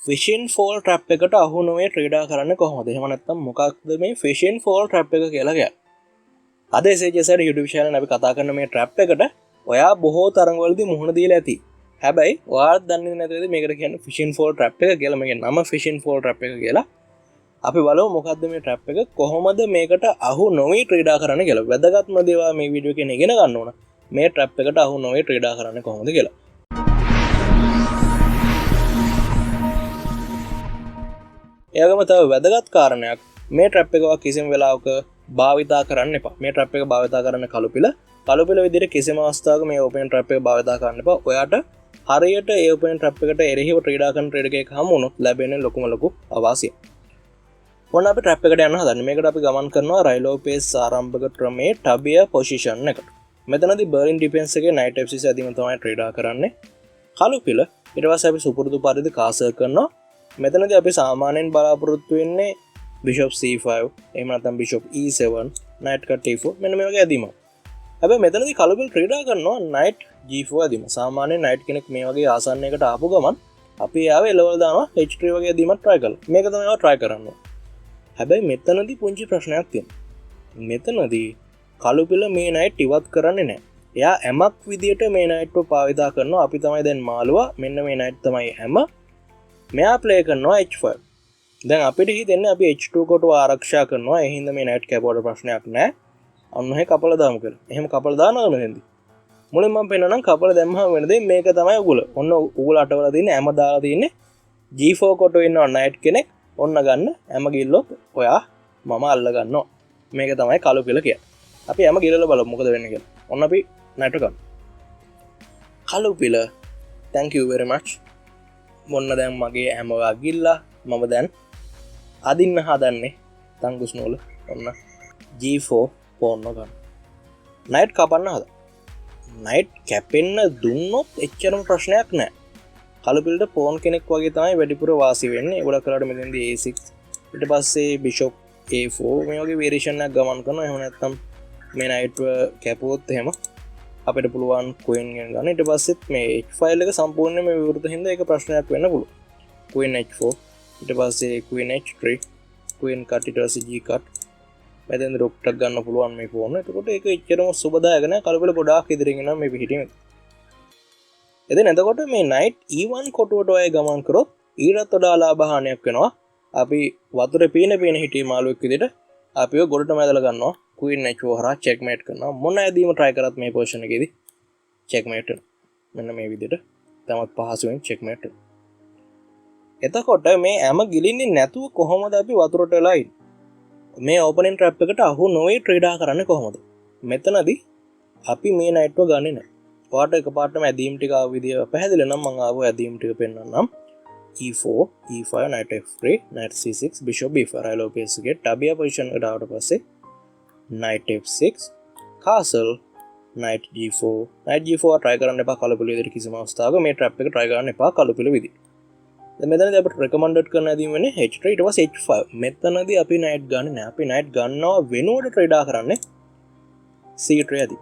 ෆිෂන් fall trap එකට අහු නොවේ ක්‍රීඩා කරන්න කොහොමද? එහෙම නැත්නම් මොකක්ද මේ ෆිෂන් ෆෝල් ට්‍රප් එක කියලා කියන්නේ? අද SHSR YouTube channel අපි කතා කරන මේ ට්‍රප් එකට ඔයා බොහෝ තරඟවලදී මුහුණ දීලා ඇති. හැබැයි ඔයාත් දන්නේ නැතිද මේකට කියන්නේ ෆිෂන් ෆෝල් ට්‍රප් එක කියලා. මේකේ නම ෆිෂන් ෆෝල් ට්‍රප් එක කියලා. අපි බලමු මොකද්ද මේ ට්‍රප් එක, කොහොමද මේකට අහු නොවී ක්‍රීඩා කරන්න කියලා. වැදගත්ම දේවල් මේ වීඩියෝ එකෙන් ඉගෙන ගන්න ඕන. මේ ට්‍රප් එකට අහු නොවී ක්‍රීඩා කරන්න කොහොමද කියලා. එයාගම තව වැදගත් කාරණයක්, මේ ට්‍රැප් එක කිසිම වෙලාවක භාවිතා කරන්න එපා. මේ ට්‍රැප් එක භාවිතා කරන්න කළුපිල විදිහට කිසිම අවස්ථාවක මේ ඕපන් ට්‍රැප් එක භාවිතා කරන්න එපා. ඔයාට හරියට ඒ ඕපන් ට්‍රැප් එකට එරෙහිව ක්‍රීඩා කරන ට්‍රේඩර් කෙනෙක් හමු වුණොත් ලැබෙන ලොකුම අවාසිය. ඔන්න අපි ට්‍රැප් එකට යන්න හදන්නේ. මේකට අපි ගමන් කරනවා රයිලෝපේස් ආරම්භක ක්‍රමයේ ටබිය පොසිෂන් එකට. මෙතනදී බර්ලින් ඩිෆෙන්ස් එකේ නයිට් F6 අධිම තමයි ක්‍රීඩා කරන්නේ. කළුපිල ඊට පස්සේ අපි සුපුරුදු පරිදි කාසර් කරනවා. මෙතනදී අපි සාමාන්‍යයෙන් බලාපොරොත්තු වෙන්නේ බිෂොප් C5, එහෙම නැත්නම් bishop E7, night cut E4 මෙන්න මේ වගේ ඇදීමක්. හැබැයි මෙතනදී කළුපිල ක්‍රීඩා කරනවා නයිට් G4 ඇදීම. සාමාන්‍යයෙන් නයිට් කෙනෙක් මේ වගේ ආසන්නයකට ආපු ගමන් අපි යාව එලවල් දානවා H3 වගේ ඇදීමක් try කරලා. මේක තමයි ඔයා try කරන්න. හැබැයි මෙතනදී පුංචි ප්‍රශ්නයක් තියෙනවා. මෙතනදී කළුපිල මේ නයිට් ඉවත් කරන්නේ නැහැ. එයා ඇමක් විදියට මේ නයිට්ව පාවිතා කරනවා. අපි තමයි දැන් මාළුවා. මෙන්න මේ නයිට් තමයි ඇම. මෙයා ප්ලේ කරනවා H5. දැන් අපිට හිතෙන්නේ අපි H2 කොටුව ආරක්ෂා කරනවා. ඒ හින්දා මේ නයිට් කැපුවට ප්‍රශ්නයක් නැහැ. අන්න එහෙ කපලා දාමු කියලා. එහෙම කපලා දානවද මෙතෙන්දී? මුලින් මම පෙන්නනම් කපලා දැම්මම වෙන දේ මේක තමයි උගුල. ඔන්න උගුල අටවලා තියෙන්නේ, ඇම දාලා තියෙන්නේ. G4 කොටුව ඉන්නවා නයිට් කෙනෙක්. ඔන්න ගන්න ඇම ගිල්ලොත් ඔයා මම අල්ල ගන්නවා. මේක තමයි කළුපිල කියන්නේ. අපි ඇම ගිල්ලලා බලමු මොකද වෙන්නේ කියලා. ඔන්න අපි නයිට් ගන්න. කළුපිල thank you very much. මොන්න දැන් මගේ ඇමවා ගිල්ලා මම දැන් අදින්න හදන්නේ තංගුස් නූල. ඔන්න G4 පෝන්න ගන්න. නයිට් කපන්න හද. නයිට් කැපෙන්න දුන්නොත් එච්චරම ප්‍රශ්නයක් නෑ. කළුපිලට පෝන් කෙනෙක් වගේ තමයි වැඩිපුර වාසි වෙන්නේ. ගොඩක් කරාට මෙතෙන්දී A6 ඊට පස්සේ බිෂොප් A4 මේ වගේ වේරියේෂන් එකක් ගමන් කරනවා. එහෙම නැත්නම් මේ නයිට්ව කැපුවොත් එහෙම අපිට පුළුවන් queen ගෙන් ගන්න. ඊට පස්සෙත් මේ H ෆයිල් එක සම්පූර්ණයෙන්ම විවෘත හින්දා ඒක ප්‍රශ්නයක් වෙන්න පුළුවන්. queen H4 ඊට පස්සේ queen H3 queen cut ඊට පස්සේ G cut. මෙතෙන් rook එකක් ගන්න පුළුවන් මේ පෝන. එතකොට ඒක එච්චරම සුබදායක නෑ. කළුපිල ගොඩාක් ඉදිරියෙන් යනවා මේ පිටින්. එතකොට මේ knight E1 කොටුවට ඔය ගමන් කරොත් ඊටත් වඩා ලාභහානියක් වෙනවා. අපි වතුරේ පීන හිටිය මාළුවෙක් විදිහට අපිව ගොඩට මැදලා ගන්නවා. queen H4 හරහා checkmate කරනවා. මොන ඇදීම try කරත් මේ පොසිෂන් එකේදී checkmate වෙනවා. මෙන්න මේ විදිහට තමත් පහසුවෙන් checkmate වෙනවා. එතකොට මේ හැම ගිලින්නේ නැතුව කොහොමද අපි වතුරට වෙලා ඉන්නේ? මේ ඕපනින් ට්‍රැප් එකට අහු නොවේ ක්‍රීඩා කරන්නේ කොහොමද? මෙතනදී අපි මේ නයිට්ව ගන්නේ නැහැ. ඔයාලට එකපාරටම ඇදීම් ටික ආව විදිය පැහැදිලි නම් මම ආව ඇදීම් ටික පෙන්නන්නම්. E4, E5, knight F3, knight C6, bishop B4 රයිලෝපේස් එකේ ටබියා පොසිෂන් එකට ආවට පස්සේ knight F6, castle, knight G4. knight G4 try කරන්න එපා කළුපිල විදිහට කිසිම අවස්ථාවක. මේ ට්‍රැප් එක try කරන්න එපා කළුපිල විදිහට. දැන් මෙතනදී අපිට recommended කරන ඇදීම වෙන්නේ H3 ඊට පස්සේ H5. මෙතනදී අපි knight ගන්නේ නැහැ. අපි knight ගන්නවා වෙනුවට ට්‍රේඩා කරන්නේ C3 ඇදීම.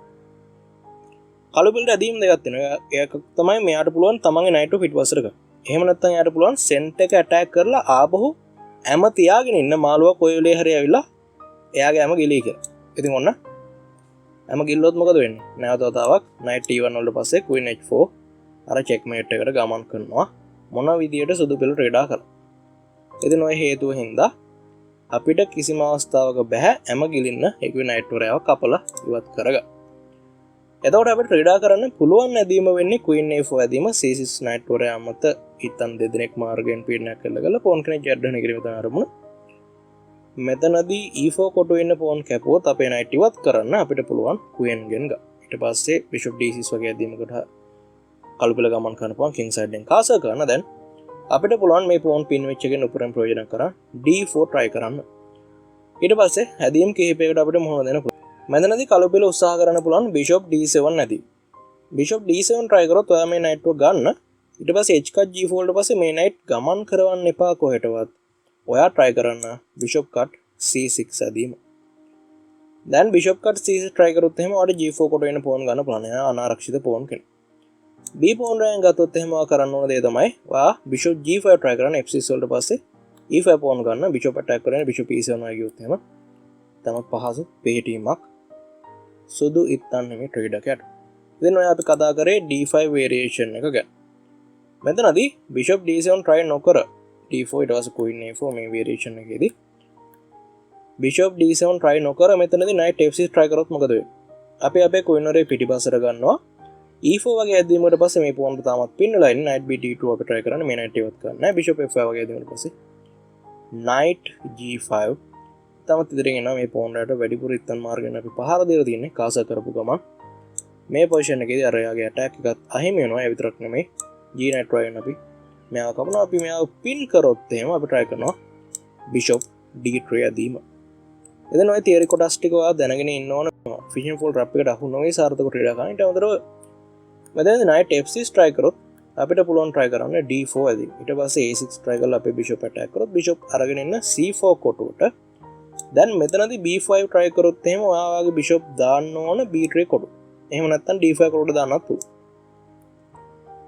කළුපිලට ඇදීම් දෙකක් තියෙනවා. ඒක තමයි මෙයාට පුළුවන් තමන්ගේ knight එක පිටවසර ගන්න. එහෙම නැත්නම් එයාට පුළුවන් සෙන්ට් එක ඇටැක් කරලා ආපහු ඇම තියාගෙන ඉන්න මාළුවා කොයි වෙලේ හරි ඇවිල්ලා එයාගේ ඇම ගිලී කියලා. ඉතින් ඔන්න ඇම ගිල්ලොත් මොකද වෙන්නේ? නැවත වතාවක් knight T1 වලට පස්සේ queen H4 අර checkmate එකට ගමන් කරනවා. මොන විදියට සුදු පිළ ට්‍රේඩා කරා. ඉතින් ඔය හේතුව හින්දා අපිට කිසිම අවස්ථාවක බෑ ඇම ගිලින්න ඒ knight වරයාව කපලා ඉවත් කරගන්න. එතකොට අපිට ට්‍රේඩා කරන්න පුළුවන් ඇදීම වෙන්නේ queen A4 ඇදීම C6 knight වරයා මත ඉතින් දෙදෙනෙක් මාර්ගයෙන් පීඩනයක් කළා පෝන් කෙනෙක් ජැඩ්ඩන කිරීම තමයි අරමුණ. මෙතනදී E4 කොටුව ඉන්න පෝන් කැපුවොත් අපේ knight ඉවත් කරන්න අපිට පුළුවන් queen ගෙන් ගන්න. ඊට පස්සේ bishop D6 වගේ ඇදීමකට කළුපිල ගමන් කරන පෝන් king side එකෙන් කාසර් කරන. දැන් අපිට පුළුවන් මේ පෝන් පින් වෙච්ච එකෙන් උපරිම ප්‍රයෝජන කරා D4 try කරන්න. ඊට පස්සේ ඇදීම් කිහිපයකට අපිට මුහුණ දෙන්න පුළුවන්. මෙතනදී කළුපිල උත්සාහ කරන්න පුළුවන් bishop D7 ඇදීම. bishop D7 try කරොත් ඔයා මේ knight එක ගන්න. ඊට පස්සේ h cut G4 ඊට පස්සේ මේ knight ගමන් කරවන්න එපා කොහෙටවත්. ඔයා try කරන්න bishop cut C6 ඇදීම. දැන් bishop cut C6 try කරොත් එහෙම ඔයාලට G4 කොට වෙන පෝන් ගන්න පුළුවන්. එයා අනාරක්ෂිත පෝන් කෙනෙක්. B pawn rank ගත්තොත් එහෙම කරන්න ඕන දේ තමයි ඔයා bishop g5 try කරන්න f6 වලට පස්සේ e5 pawn ගන්න bishop attack කරගෙන bishop e7 වගේ ගියොත් එහෙම තමයි පහසු පිහිටීමක් සුදු ඉත්තන් නෙමෙයි trader කට. ඉතින් ඔය අපි කතා කරේ d5 variation එක ගැන. මෙතනදී bishop d7 try නොකර d4 ඊට පස්සේ queen a4 මේ variation එකේදී bishop d7 try නොකර මෙතනදී knight f6 try කරොත් මොකද වෙන්නේ? අපි අපේ queen වරේ පිටිපස්සට ගන්නවා e4 වගේ ඇද්දීමකට පස්සේ මේ pawn එක තාමත් පින්නලා ඉන්නේ knight b d2 අපි try කරන්නේ මේ knight ඉවත් කරන්න. bishop f5 වගේ ඇද්දීමකට පස්සේ knight g5 තාමත් ඉදිරියෙන් එනවා මේ pawn එකට වැඩිපුර ඉත්තන් මාර්ගෙන් අපි පහර දෙලා තියෙන්නේ කාසා කරපු ගමන් මේ පොසිෂන් එකේදී අර යාගේ ඇටැක් එකත් අහිමි වෙනවා. ඒ විතරක් නෙමෙයි g knight try කරන අපි මෙයාව කපනවා. අපි මෙයාව පින් කරොත් එහෙම අපි try කරනවා bishop d3 ඇදීම. එතන ඔය තියරි කොටස් ටික ඔයා දැනගෙන ඉන්න ඕන. ෆිෂන් ෆෝල් ට්‍රැප් එකට අහු නොවේ සාර්ථක ක්‍රීඩා කරන්න. ඊට අමතරව මෙතනදී knight f6 try කරොත් අපිට පුළුවන් try කරන්න d4 ඇදී. ඊට පස්සේ a6 try කරලා අපේ bishop attack කරොත් bishop අරගෙන ඉන්න c4 කොටුවට. දැන් මෙතනදී b5 try කරොත් එහෙම ඔයාගේ bishop දාන්න ඕන b3 කොටුව. එහෙම නැත්නම් d5 කොටුවට දාන්නත් පුළුවන්.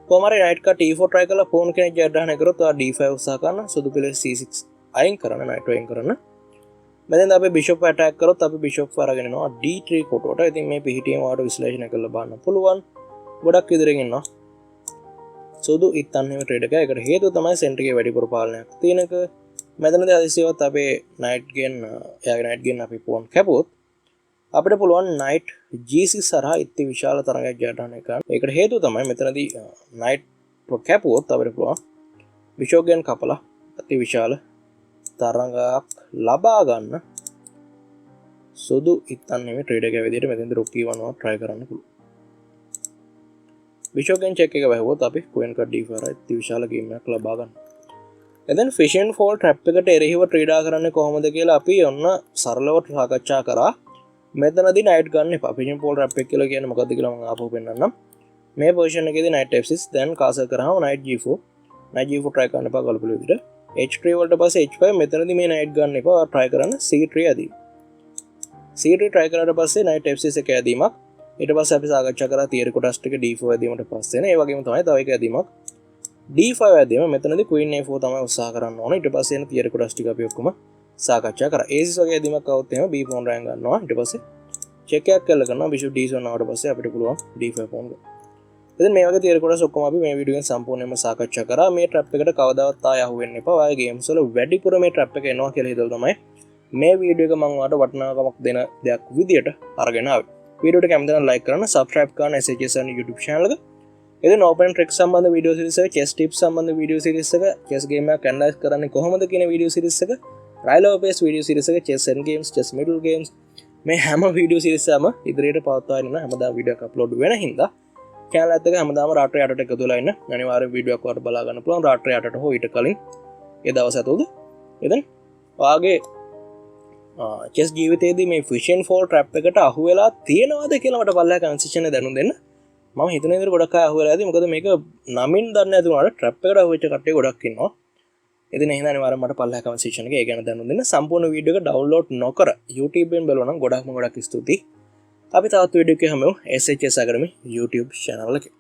කොහමරි knight කට e4 try කරලා pawn කෙනෙක් ජයග්‍රහණය කරොත් ඔයා d5 උත්සාහ කරන සුදු පිළ c6 අයින් කරන knight අයින් කරන. මෙතෙන් අපි bishop attack කරොත් අපි bishop අරගෙන යනවා d3 කොටුවට. ඉතින් මේ පිහිටියම ඔයාලට විශ්ලේෂණය කරලා බලන්න පුළුවන්. ගොඩක් ඉදිරියෙන් ඉන්නවා සුදු ඉත්තන් එහෙම ට්‍රේඩ් එක. ඒකට හේතුව තමයි සෙන්ටර් එකේ වැඩිපුර පාලනයක් තියෙන එක. මෙතනදී අදිසියවත් අපේ knight ගෙන් එයාගේ knight ගෙන් අපි pawn කැපුවොත් අපිට පුළුවන් knight g6 හරහා ඉති විශාල තරගයක් ජයග්‍රහණය කරන්න. ඒකට හේතුව තමයි මෙතනදී knight කැපුවොත් අපිට පුළුවන් bishop ගෙන් කපලා අති විශාල තරගයක් ලබා ගන්න සුදු ඉත්තන් නෙමෙයි ට්‍රේඩ් එක විදිහට මෙතෙන්ද rook e1 try කරන්න පුළුවන්. bishop ගෙන් check එක වැහුවොත් අපි queen cut d4 අති විශාල ගේම් එකක් ලබා ගන්න. එතෙන් fission fall trap එකට එරෙහිව ක්‍රීඩා කරන්නේ කොහොමද කියලා අපි ඔන්න සරලව සාකච්ඡා කරා. මෙතනදී knight ගන්න එපා. fission fall trap එක කියලා කියන්නේ මොකද්ද කියලා මම ආපහු පෙන්නන්නම්. මේ පොසිෂන් එකේදී knight f6 දැන් කාසර් කරාම knight g4 try කරන්න එපා ගලපළු විදිහට. h3 වලට පස්සේ h5 මෙතනදී මේ knight ගන්න එපා. try කරන්න c3 ඇදී. c3 try කරාට පස්සේ knight f6 එක ඇදීමක්. ඊට පස්සේ අපි සාකච්ඡා කරා තියරි කොටස් ටික d4 ඇදීමට පස්සේ නේ. ඒ වගේම තමයි තව එක ඇදීමක් d5 ඇදීම. මෙතනදී queen a4 තමයි උත්සාහ කරන්න ඕන. ඊට පස්සේ එන තියරි කොටස් ටික අපි ඔක්කොම සාකච්ඡා කරා. a6 වගේ ඇදීමක් આવුත් එහෙම b pawn rank ගන්නවා. ඊට පස්සේ check එකක් කරලා කරනවා bishop d7 ආවට පස්සේ අපිට පුළුවන් d5 pawn ගන්න. ඉතින් මේ වගේ තියරි කොටස් ඔක්කොම අපි මේ වීඩියෝ එකෙන් සම්පූර්ණයෙන්ම සාකච්ඡා කරා. මේ trap එකට කවදාවත් ආය අහු වෙන්න එපා. ඔයාගේ games වල වැඩිපුර මේ trap එක එනවා කියලා හිතලා තමයි මේ වීඩියෝ එක මම ඔයාලට වටිනාකමක් දෙන දෙයක් විදියට අරගෙන ආවේ. වීඩියෝට කැමති නම් like කරන්න, subscribe කරන්න SHS YouTube channel එක. ඉතින් open trick සම්බන්ධ වීඩියෝ series එක, chess tips සම්බන්ධ වීඩියෝ series එක, chess game එකක් analyze කරන්නේ කොහොමද කියන වීඩියෝ series එක, Rilo based වීඩියෝ series එක, chess end games, chess middle games මේ හැම වීඩියෝ series එකම ඉදිරියට පවත්වාගෙන යන හැමදාම වීඩියෝ එකක් අප්ලෝඩ් වෙන හින්දා channel එකත් එක්ක හැමදාම රාත්‍රී 8ට එකතු වෙලා ඉන්න. අනිවාර්යෙන් වීඩියෝ එකක් ඔයාලට බලා ගන්න පුළුවන් රාත්‍රී 8ට හෝ ඊට කලින් ඒ දවස් ඇතුළත. ඉතින් ඔයාගේ chess ජීවිතයේදී මේ fission fall trap එකට අහු වෙලා තියෙනවද කියලා මට පල්ලෙහා comment section එකේ දැනුම් දෙන්න. මම හිතන විදිහට ගොඩක් අය අහු වෙලා ඇති. මොකද මේක නමින් දන්නේ නැති වුණාට trap එකට අහු වෙච්ච කට්ටිය ගොඩක් ඉන්නවා. ඉතින් එහෙනම් අනිවාර්යෙන් මට පල්ලෙහා comment section එකේ ඒ ගැන දැනුම් දෙන්න. සම්පූර්ණ වීඩියෝ එක download නොකර YouTube එකෙන් බලනවා නම් ගොඩක් ස්තුතියි. අපි තවත් වීඩියෝ එකක් හමු SHS Academy YouTube channel එකේ.